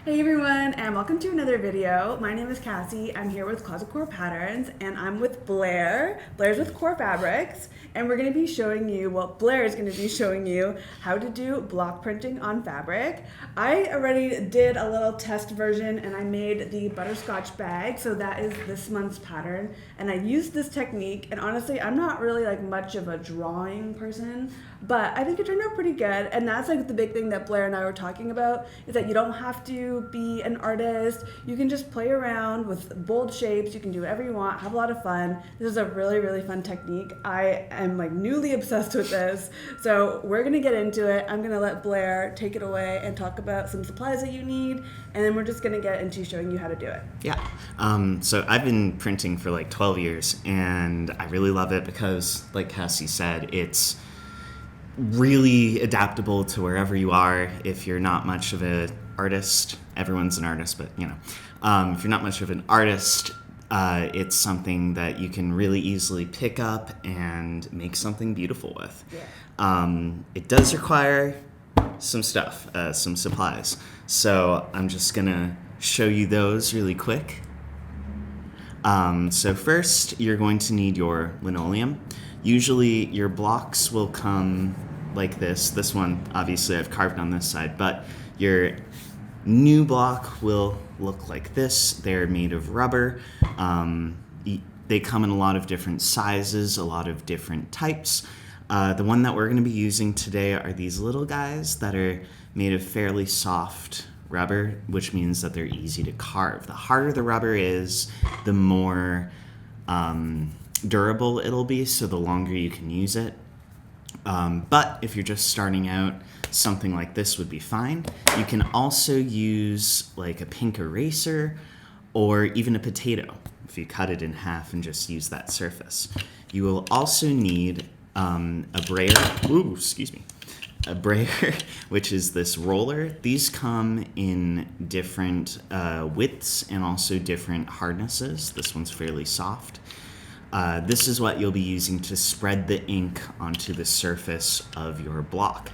Hey everyone, and welcome to another video. My name is Cassie. I'm here with Closet Core Patterns, and I'm with Blare. Blare's with Core Fabrics, and we're going to be showing you, Blare is going to be showing you how to do block printing on fabric. I already did a little test version, and I made the butterscotch bag, so that is this month's pattern. And I used this technique, and honestly, I'm not really like much of a drawing person, but I think it turned out pretty good. And that's like the big thing that Blair and I were talking about, is that you don't have to be an artist. You can just play around with bold shapes. You can do whatever you want, have a lot of fun. This is a really, really fun technique. I am like newly obsessed with this. So we're gonna get into it. I'm gonna let Blair take it away and talk about some supplies that you need, and then we're just gonna get into showing you how to do it. Yeah. So I've been printing for like 12 years, and I really love it because, like Cassie said, it's really adaptable to wherever you are. If you're not much of an artist, everyone's an artist, but if you're not much of an artist, it's something that you can really easily pick up and make something beautiful with. Yeah. It does require some stuff, some supplies. So I'm just gonna show you those really quick. So first, you're going to need your linoleum. Usually your blocks will come like this. This one, obviously, I've carved on this side, but your new block will look like this. They're made of rubber. They come in a lot of different sizes, a lot of different types. The one that we're going to be using today are these little guys that are made of fairly soft rubber, which means that they're easy to carve. The harder the rubber is, the more durable it'll be, so the longer you can use it. But if you're just starting out, something like this would be fine. You can also use like a pink eraser or even a potato if you cut it in half and just use that surface. You will also need a brayer. A brayer, which is this roller. These come in different widths and also different hardnesses. This one's fairly soft. This is what you'll be using to spread the ink onto the surface of your block.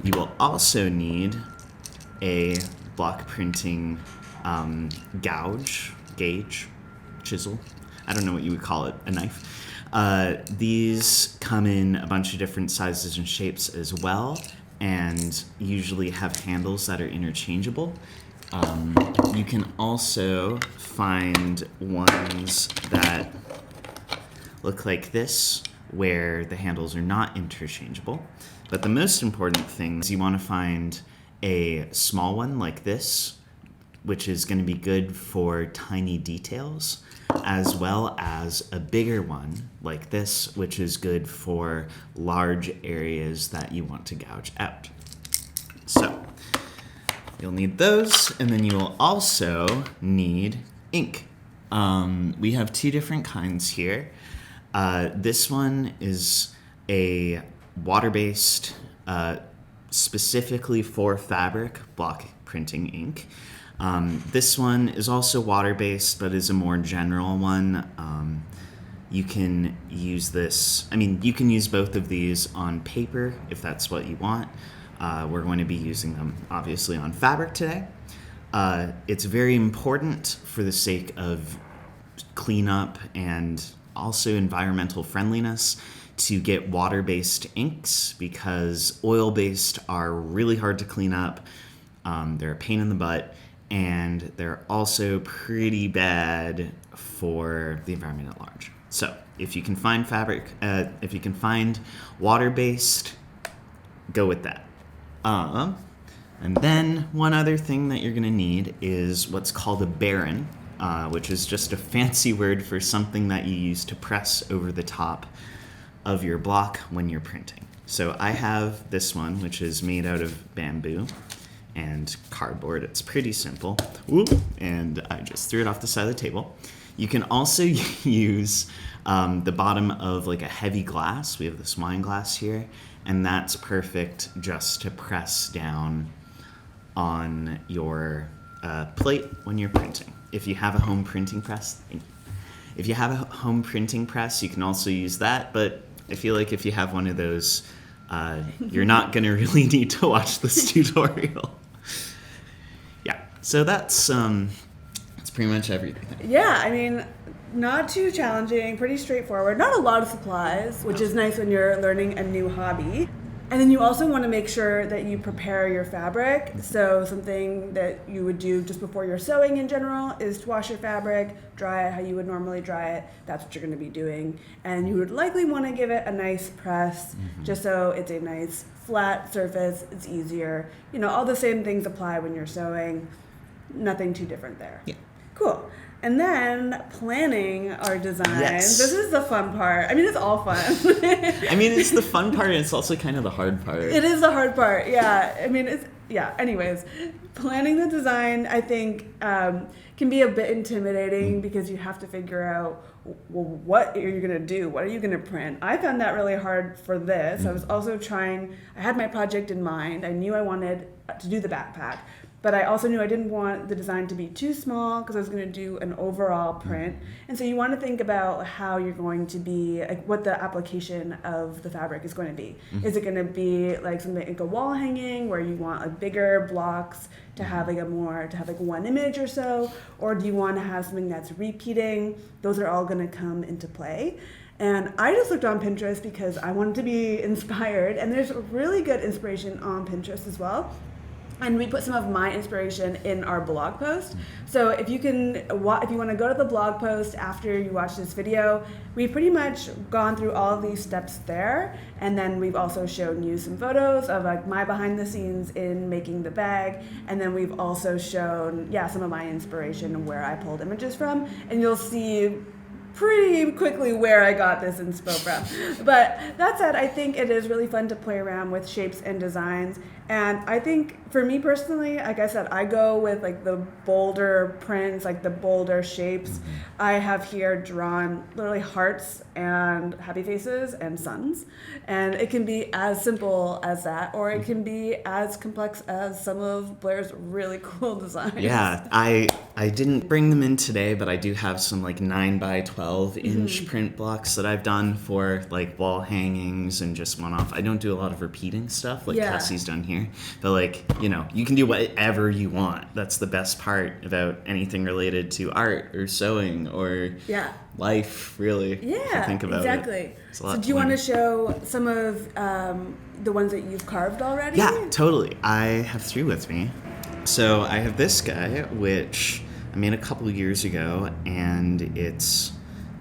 You will also need a block printing gauge, chisel. I don't know what you would call it, a knife. These come in a bunch of different sizes and shapes as well, and usually have handles that are interchangeable. You can also find ones that look like this, where the handles are not interchangeable. But the most important thing is you want to find a small one like this, which is going to be good for tiny details, as well as a bigger one like this, which is good for large areas that you want to gouge out. So you'll need those, and then you will also need ink. We have two different kinds here. This one is a water-based, specifically for fabric block printing ink. This one is also water-based, but is a more general one. You can use this, you can use both of these on paper if that's what you want. We're going to be using them, obviously, on fabric today. It's very important for the sake of cleanup and also environmental friendliness to get water-based inks, because oil-based are really hard to clean up. They're a pain in the butt, and they're also pretty bad for the environment at large. So if you can find water-based, go with that. And then one other thing that you're gonna need is what's called a baron, which is just a fancy word for something that you use to press over the top of your block when you're printing. So I have this one, which is made out of bamboo and cardboard. It's pretty simple. Whoop, and I just threw it off the side of the table. You can also use the bottom of like a heavy glass. We have this wine glass here, and that's perfect just to press down on your plate when you're printing. If you have a home printing press, you can also use that, but I feel like if you have one of those, you're not gonna really need to watch this tutorial. So that's pretty much everything. Yeah, I mean, not too challenging, pretty straightforward. Not a lot of supplies, which is nice when you're learning a new hobby. And then you also want to make sure that you prepare your fabric. So something that you would do just before you're sewing in general is to wash your fabric, dry it how you would normally dry it. That's what you're going to be doing. And you would likely want to give it a nice press, just so it's a nice flat surface. It's easier. You know, all the same things apply when you're sewing. Nothing too different there. Yeah. Cool. And then planning our designs. Yes. This is the fun part. I mean, it's all fun. I mean, it's the fun part, and it's also kind of the hard part. It is the hard part, yeah. I mean, anyways, planning the design, I think, can be a bit intimidating because you have to figure out, well, what are you going to do? What are you going to print? I found that really hard for this. I was also I had my project in mind. I knew I wanted to do the backpack. But I also knew I didn't want the design to be too small because I was going to do an overall print. And so you want to think about how you're going to be, like what the application of the fabric is going to be. Is it going to be like something like a wall hanging where you want like bigger blocks to have like one image or so? Or do you want to have something that's repeating? Those are all going to come into play. And I just looked on Pinterest because I wanted to be inspired. And there's really good inspiration on Pinterest as well. And we put some of my inspiration in our blog post. So if you want to go to the blog post after you watch this video, we've pretty much gone through all of these steps there. And then we've also shown you some photos of like my behind the scenes in making the bag. And then we've also shown, some of my inspiration and where I pulled images from. And you'll see pretty quickly where I got this inspo from. But that said, I think it is really fun to play around with shapes and designs. And I think for me personally, like I said, I go with like the bolder prints, like the bolder shapes. I have here drawn literally hearts and happy faces and suns. And it can be as simple as that, or it can be as complex as some of Blair's really cool designs. Yeah, I didn't bring them in today, but I do have some like 9 by 12 inch print blocks that I've done for like wall hangings and just one-off. I don't do a lot of repeating stuff like Cassie's done here. But like, you can do whatever you want. That's the best part about anything related to art or sewing or life, really. Yeah, if you think about exactly. So do you want to show some of the ones that you've carved already? Yeah, totally. I have 3 with me. So I have this guy, which I made a couple years ago, and it's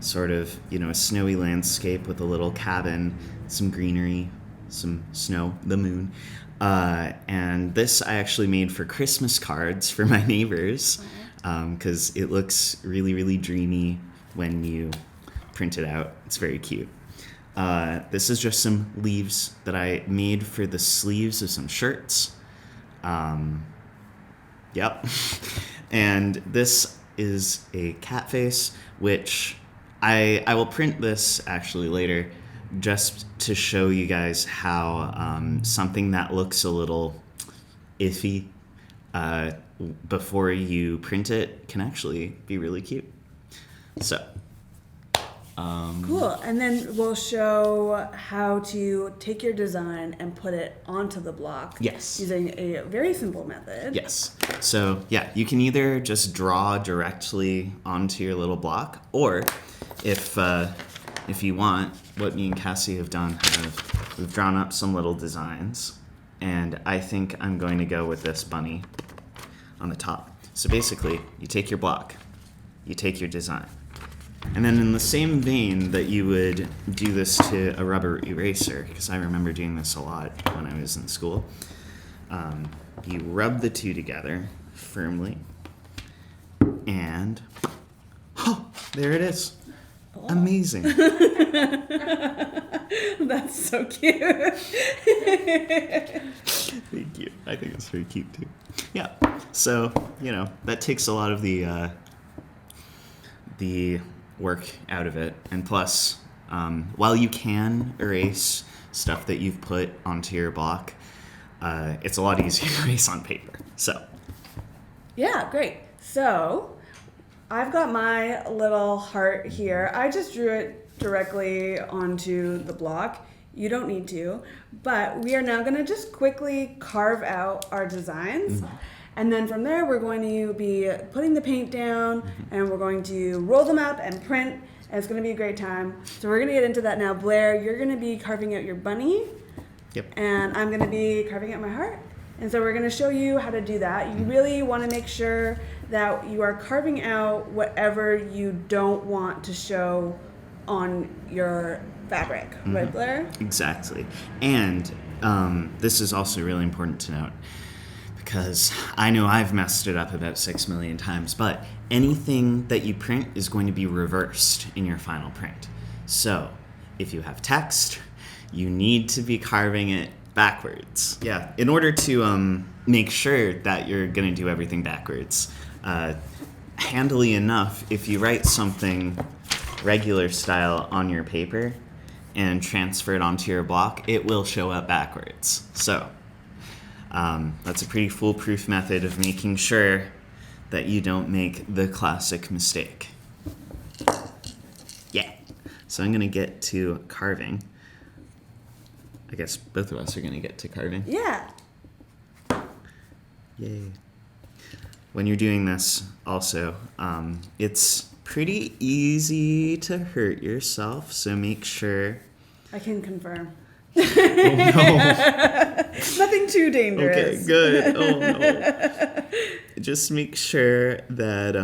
sort of, a snowy landscape with a little cabin, some greenery, some snow, the moon. And this I actually made for Christmas cards for my neighbors because it looks really, really dreamy when you print it out. It's very cute. This is just some leaves that I made for the sleeves of some shirts. Yep. And this is a cat face, which I will print this actually later, just to show you guys how something that looks a little iffy before you print it can actually be really cute. So. Cool. And then we'll show how to take your design and put it onto the block. Yes. Using a very simple method. Yes. So, you can either just draw directly onto your little block, or if you want, what me and Cassie have done, we've drawn up some little designs, and I think I'm going to go with this bunny on the top. So basically, you take your block, you take your design, and then in the same vein that you would do this to a rubber eraser, because I remember doing this a lot when I was in school, you rub the two together firmly, and there it is. Oh. Amazing. That's so cute. Thank you. I think it's very cute too. Yeah. So, that takes a lot of the work out of it. And plus, while you can erase stuff that you've put onto your block, it's a lot easier to erase on paper. So. Yeah, great. So, I've got my little heart here. I just drew it directly onto the block. You don't need to, but we are now going to just quickly carve out our designs. And then from there, we're going to be putting the paint down, and we're going to roll them up and print, and it's going to be a great time. So we're going to get into that now. Blair, you're going to be carving out your bunny. Yep. And I'm going to be carving out my heart. And so we're going to show you how to do that. You really want to make sure that you are carving out whatever you don't want to show on your fabric. Right, Blair? Exactly. And this is also really important to note, because I know I've messed it up about 6 million times, but anything that you print is going to be reversed in your final print. So if you have text, you need to be carving it backwards. Yeah, in order to make sure that you're going to do everything backwards. Handily enough, if you write something regular style on your paper and transfer it onto your block, it will show up backwards. So that's a pretty foolproof method of making sure that you don't make the classic mistake. Yeah. So I'm going to get to carving. I guess both of us are going to get to carving. Yeah. Yay. When you're doing this, also, it's pretty easy to hurt yourself, so make sure. I can confirm. Oh, no. Nothing too dangerous. Okay, good. Oh, no. Just make sure that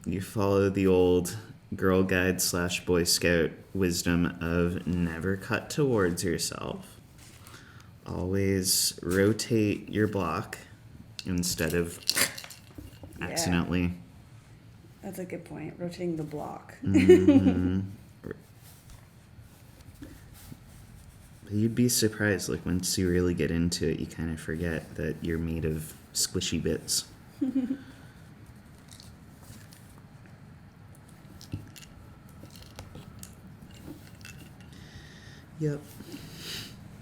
you follow the old Girl Guide / Boy Scout wisdom of never cut towards yourself. Always rotate your block instead of accidentally. That's a good point. Rotating the block. You'd be surprised, like once you really get into it, you kind of forget that you're made of squishy bits. Yep.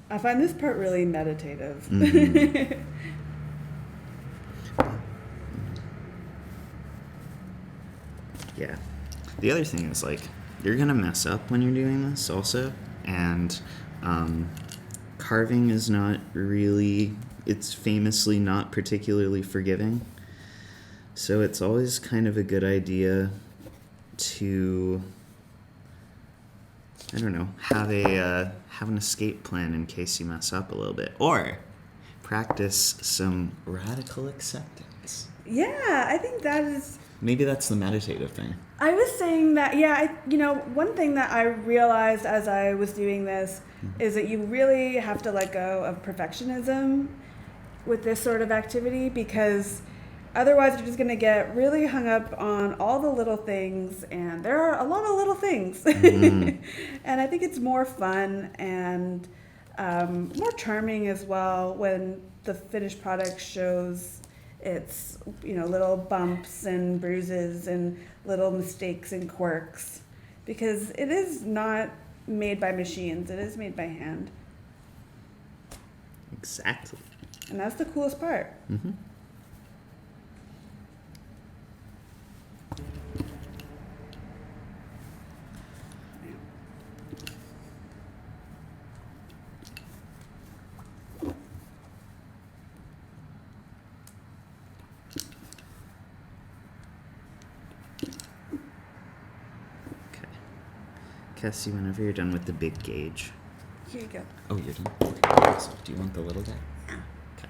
I find this part really meditative. Yeah. The other thing is, like, you're gonna mess up when you're doing this also, and carving is not really, it's famously not particularly forgiving. So it's always kind of a good idea to, I don't know, have an escape plan in case you mess up a little bit, or practice some radical acceptance. Yeah, I think that is. Maybe that's the meditative thing. I was saying that, one thing that I realized as I was doing this is that you really have to let go of perfectionism with this sort of activity, because otherwise you're just going to get really hung up on all the little things, and there are a lot of little things. And I think it's more fun and more charming as well when the finished product shows its little bumps and bruises and little mistakes and quirks, because it is not made by machines, it is made by hand. Exactly. And that's the coolest part. Cassie, whenever you're done with the big gauge. Here you go. Oh, you're done? Okay. So do you want the little guy? Yeah. Okay.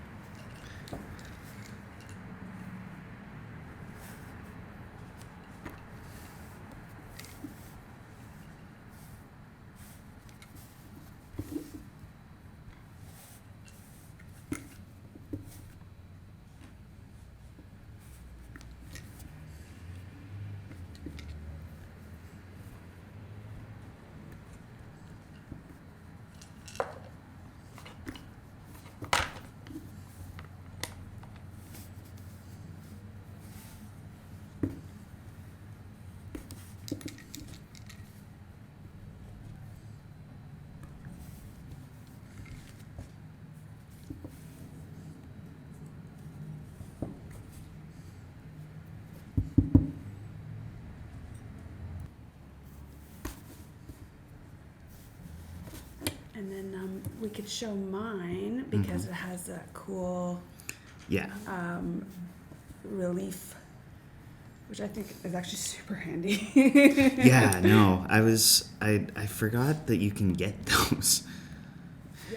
And then we could show mine because it has that cool Yeah. relief, which I think is actually super handy. Yeah, no, I forgot that you can get those.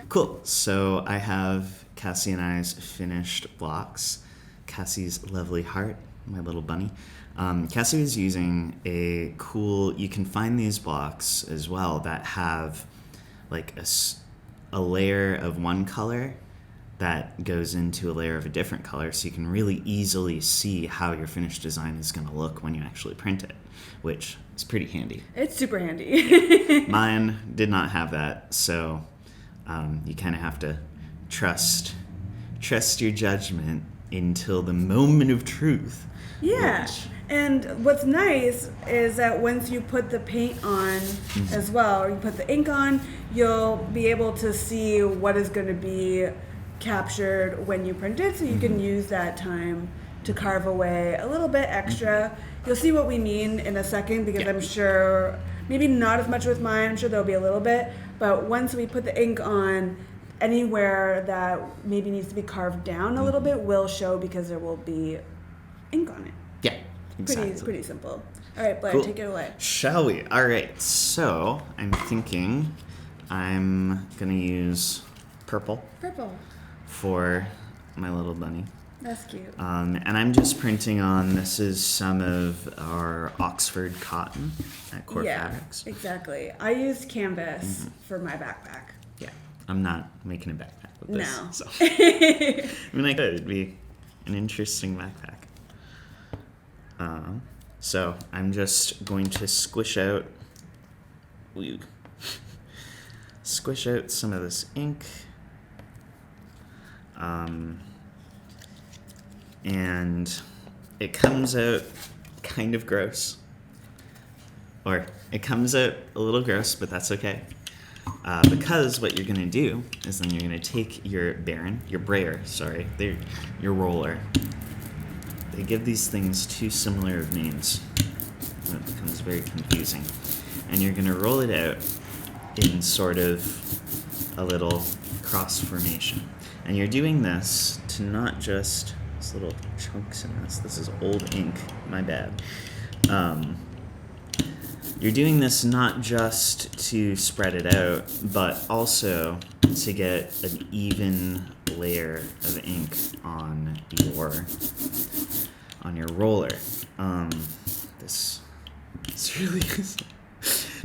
Cool. So I have Cassie and I's finished blocks. Cassie's lovely heart, my little bunny. Cassie was using a cool, you can find these blocks as well that have like a layer of one color that goes into a layer of a different color, so you can really easily see how your finished design is going to look when you actually print it, which is pretty handy. It's super handy. Mine did not have that, so you kind of have to trust your judgment until the moment of truth. Yeah. And what's nice is that once you put the paint on as well, or you put the ink on, you'll be able to see what is going to be captured when you print it, so you can use that time to carve away a little bit extra. You'll see what we mean in a second, because I'm sure, maybe not as much with mine, I'm sure there'll be a little bit, but once we put the ink on, anywhere that maybe needs to be carved down a little bit will show, because there will be ink on it. Yeah, exactly. Pretty simple. All right, Blair, Cool. take it away. Shall we? All right, so I'm thinking I'm going to use purple for my little bunny. That's cute. And I'm just printing on, this is some of our Oxford cotton at Core Fabrics. Exactly. I used canvas for my backpack. Yeah, I'm not making a backpack with this. No. So. I mean, I could. It'd be an interesting backpack. So I'm just going to squish out some of this ink. And it comes out kind of gross. Or it comes out a little gross, but that's okay. Because what you're going to do is then you're going to take your brayer, your roller. They give these things too similar of names, and it becomes very confusing. And you're going to roll it out in sort of a little cross formation. And you're doing this to not just, these little chunks in this is old ink, my bad. You're doing this not just to spread it out, but also to get an even layer of ink on your roller. This really is.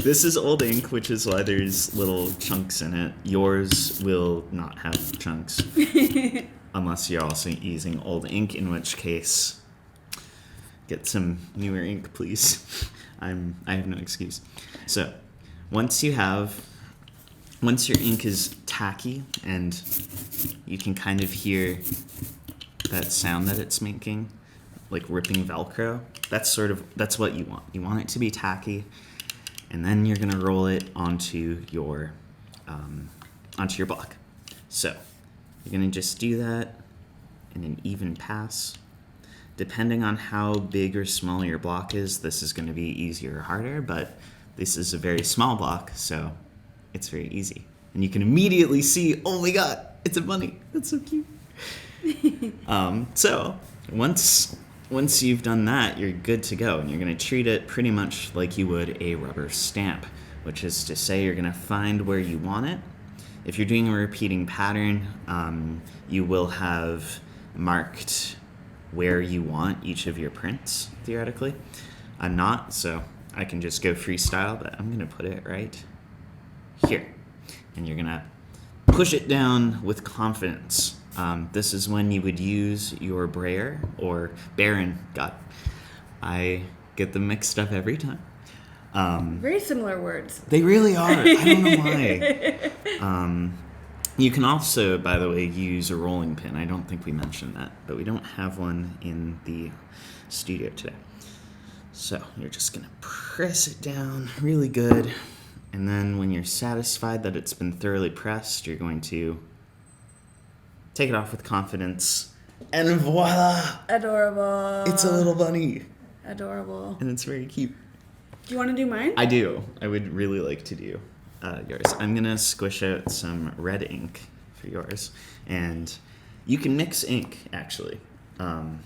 This is old ink, which is why there's little chunks in it. Yours will not have chunks, unless you're also using old ink, in which case, get some newer ink, please. I have no excuse. So, once your ink is tacky and you can kind of hear that sound that it's making, like ripping Velcro, that's what you want. You want it to be tacky, and then you're gonna roll it onto your block. So, you're gonna just do that in an even pass. Depending on how big or small your block is, this is going to be easier or harder, but this is a very small block, so it's very easy. And you can immediately see, oh my god, it's a bunny. That's so cute. So once you've done that, you're good to go, and you're going to treat it pretty much like you would a rubber stamp, which is to say you're going to find where you want it. If you're doing a repeating pattern, you will have marked where you want each of your prints, theoretically. I'm not, so I can just go freestyle, but I'm gonna put it right here. And you're gonna push it down with confidence. This is when you would use your brayer or Baron. God, I get them mixed up every time. Very similar words. They really are. I don't know why. You can also, by the way, use a rolling pin. I don't think we mentioned that, but we don't have one in the studio today. So you're just going to press it down really good, and then when you're satisfied that it's been thoroughly pressed, you're going to take it off with confidence, and voila! Adorable. It's a little bunny. Adorable. And it's very cute. Do you want to do mine? I do. I would really like to do yours. I'm going to squish out some red ink for yours. And You can mix ink, actually, and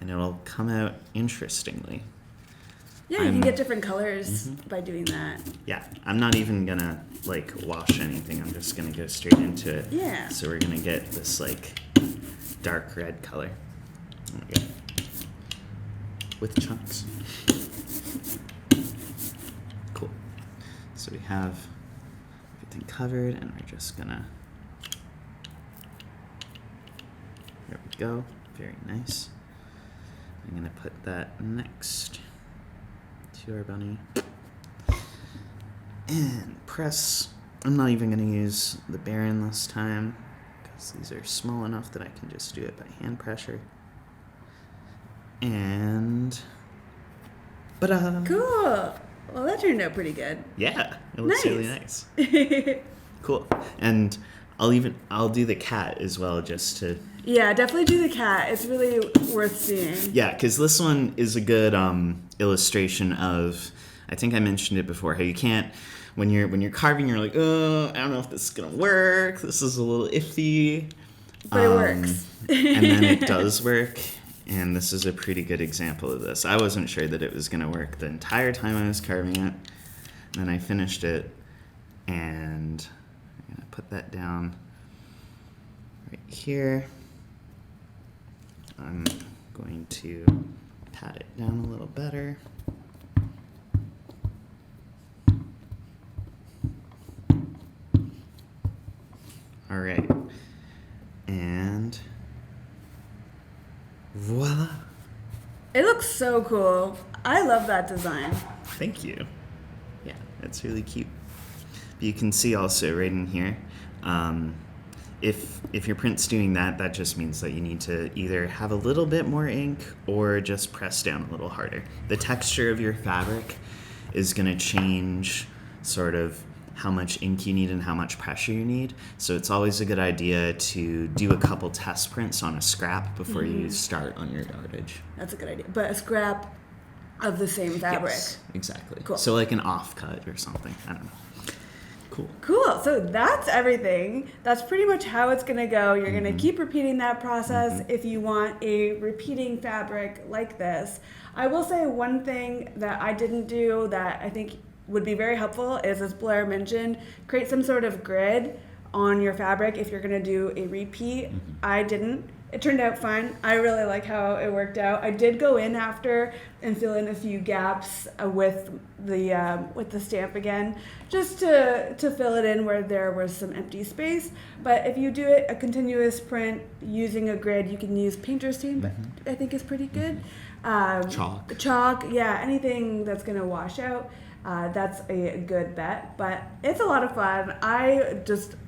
it'll come out interestingly. Yeah, you can get different colors by doing that. Yeah, I'm not even gonna like wash anything. I'm just gonna go straight into it. Yeah. So we're gonna get this like dark red color. Oh my god. With chunks. Cool. So we have everything covered, and we're just gonna. There we go. Very nice. I'm gonna put that next to our bunny. And press. I'm not even gonna use the Baron this time because these are small enough that I can just do it by hand pressure. And Cool. Well, that turned out pretty good. yeah, it looks really nice. Cool. And I'll do the cat as well, just to Yeah, definitely do the cat. It's really worth seeing. yeah, because this one is a good illustration of. I think I mentioned it before. How you can't when you're carving, you're like, oh, I don't know if this is gonna work. This is a little iffy. But it works. And then it does work. And this is a pretty good example of this. I wasn't sure that it was going to work the entire time I was carving it. And then I finished it, and I'm going to put that down right here. I'm going to pat it down a little better. All right. And voila. It looks so cool. I love that design. Thank you. Yeah, that's really cute. But you can see also right in here, if your print's doing that, that just means that you need to either have a little bit more ink or just press down a little harder. The texture of your fabric is going to change sort of how much ink you need and how much pressure you need. So it's always a good idea to do a couple test prints on a scrap before you start on your yardage. That's a good idea. But a scrap of the same fabric. Yes, exactly. Cool. So like an offcut or something. I don't know. Cool. Cool. So that's everything. That's pretty much how it's going to go. You're going to keep repeating that process if you want a repeating fabric like this. I will say one thing that I didn't do that I think would be very helpful is, as Blare mentioned, create some sort of grid on your fabric if you're going to do a repeat. I didn't. It turned out fine. I really like how it worked out. I did go in after and fill in a few gaps with the stamp again, just to fill it in where there was some empty space. But if you do it a continuous print using a grid, you can use painter's tape. I think is pretty good. Chalk, yeah, anything that's gonna wash out. That's a good bet, but it's a lot of fun. I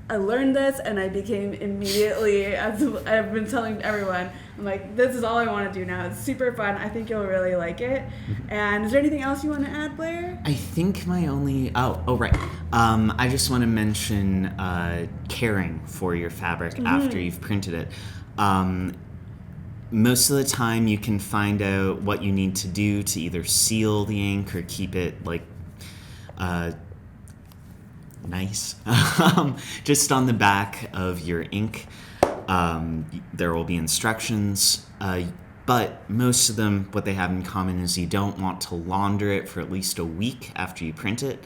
learned this and I became immediately, as I've been telling everyone, I'm like, this is all I want to do now. It's super fun. I think you'll really like it. And is there anything else you want to add, Blare? I think my only, right. I just want to mention caring for your fabric after you've printed it. Most of the time you can find out what you need to do to either seal the ink or keep it like nice. Just on the back of your ink, there will be instructions, but most of them, what they have in common is you don't want to launder it for at least a week after you print it.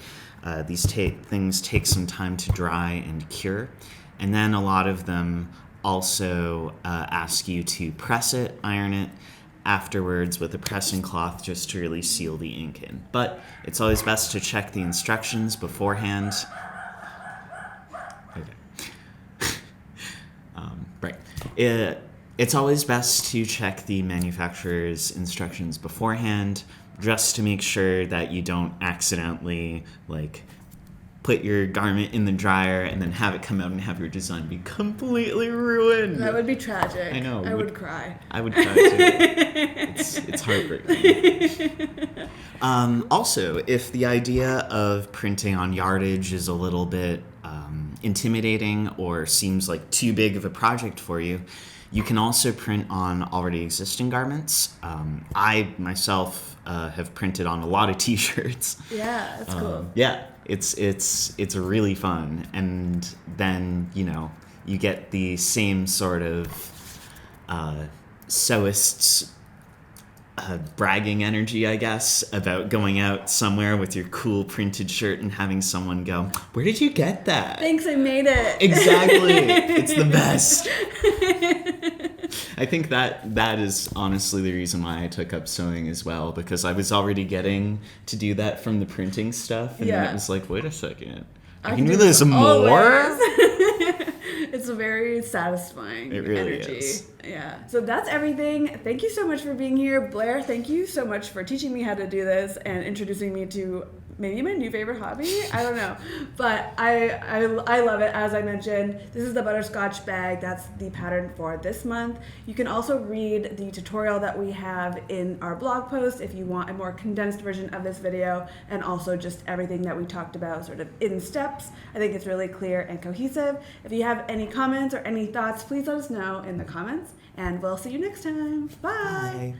These things take some time to dry and cure, and then a lot of them also ask you to press it, iron it, afterwards with a pressing cloth just to really seal the ink in. But it's always best to check the instructions beforehand. Okay. Right. It's always best to check the manufacturer's instructions beforehand just to make sure that you don't accidentally put your garment in the dryer and then have it come out and have your design be completely ruined. That would be tragic. I know. I would cry. I would cry too. It's heartbreaking. Also, if the idea of printing on yardage is a little bit intimidating or seems like too big of a project for you, you can also print on already existing garments. I myself have printed on a lot of t-shirts. Yeah, that's cool. Yeah. It's really fun, and then you get the same sort of sewist's bragging energy, I guess, about going out somewhere with your cool printed shirt and having someone go, "Where did you get that?" Thanks, I made it. Exactly. It's the best. I think that is honestly the reason why I took up sewing as well, because I was already getting to do that from the printing stuff, and then it was like, wait a second, I can do this more? It's a very satisfying energy. Is. Yeah. So that's everything. Thank you so much for being here. Blair, thank you so much for teaching me how to do this and introducing me to maybe my new favorite hobby. I don't know. But I love it. As I mentioned, this is the butterscotch bag. That's the pattern for this month. You can also read the tutorial that we have in our blog post if you want a more condensed version of this video, and also just everything that we talked about sort of in steps. I think it's really clear and cohesive. If you have any comments or any thoughts, please let us know in the comments, and we'll see you next time. Bye. Bye.